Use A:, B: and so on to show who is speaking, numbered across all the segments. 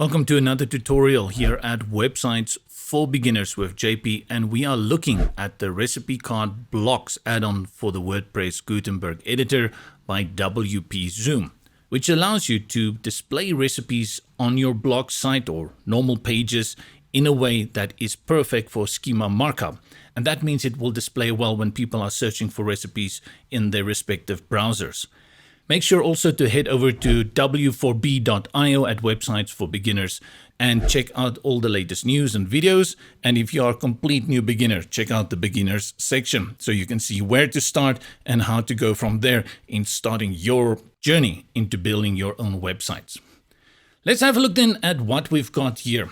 A: Welcome to another tutorial here at Websites for Beginners with JP, and we are looking at the recipe card blocks add-on for the WordPress Gutenberg editor by WPZoom, which allows you to display recipes on your blog site or normal pages in a way that is perfect for SCHEMA markup. And that means it will display well when people are searching for recipes in their respective browsers. Make sure also to head over to w4b.io at Websites for Beginners and check out all the latest news and videos. And if you are a complete new beginner, check out the beginners section so you can see where to start and how to go from there in starting your journey into building your own websites. Let's have a look then at what we've got here.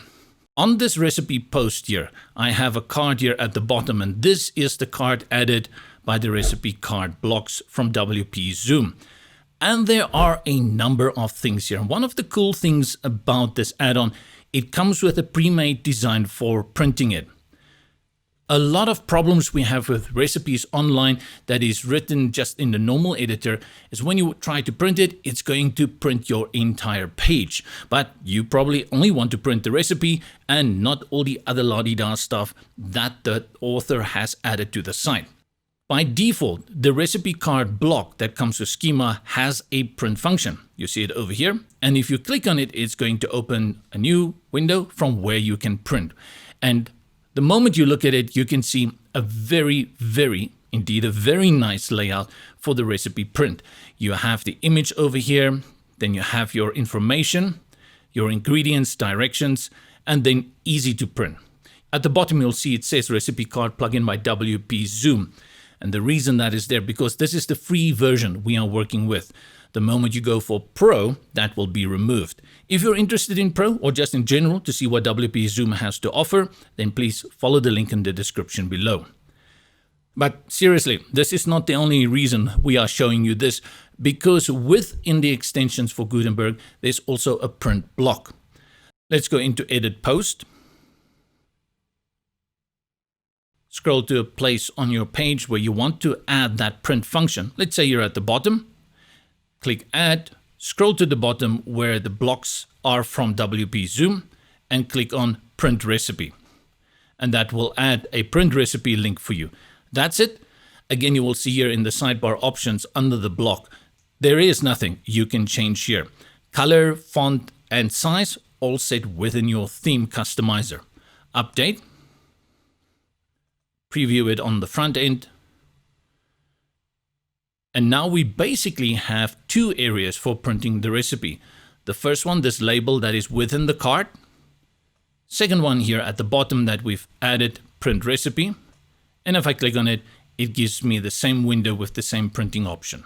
A: On this recipe post here, I have a card here at the bottom, and this is the card added by the recipe card blocks from WPZoom. And there are a number of things here. One of the cool things about this add-on, it comes with a pre-made design for printing it. A lot of problems we have with recipes online that is written just in the normal editor is when you try to print it, it's going to print your entire page. But you probably only want to print the recipe and not all the other la-di-da stuff that the author has added to the site. By default, the recipe card block that comes with SCHEMA has a print function. You see it over here. And if you click on it, it's going to open a new window from where you can print. And the moment you look at it, you can see a very nice layout for the recipe print. You have the image over here, then you have your information, your ingredients, directions, and then easy to print. At the bottom, you'll see it says recipe card plugin by WPZoom. And the reason that is there, because this is the free version we are working with. The moment you go for Pro, that will be removed. If you're interested in Pro or just in general to see what WPZoom has to offer, then please follow the link in the description below. But seriously, this is not the only reason we are showing you this, because within the extensions for Gutenberg, there's also a print block. Let's go into Edit Post. Scroll to a place on your page where you want to add that print function. Let's say you're at the bottom. Click Add. Scroll to the bottom where the blocks are from WPZoom and click on Print Recipe. And that will add a print recipe link for you. That's it. Again, you will see here in the sidebar options under the block, there is nothing you can change here. Color, font, and size all set within your theme customizer. Update. Preview it on the front end. And now we basically have two areas for printing the recipe. The first one, this label that is within the card. Second one here at the bottom that we've added print recipe. And if I click on it, it gives me the same window with the same printing option.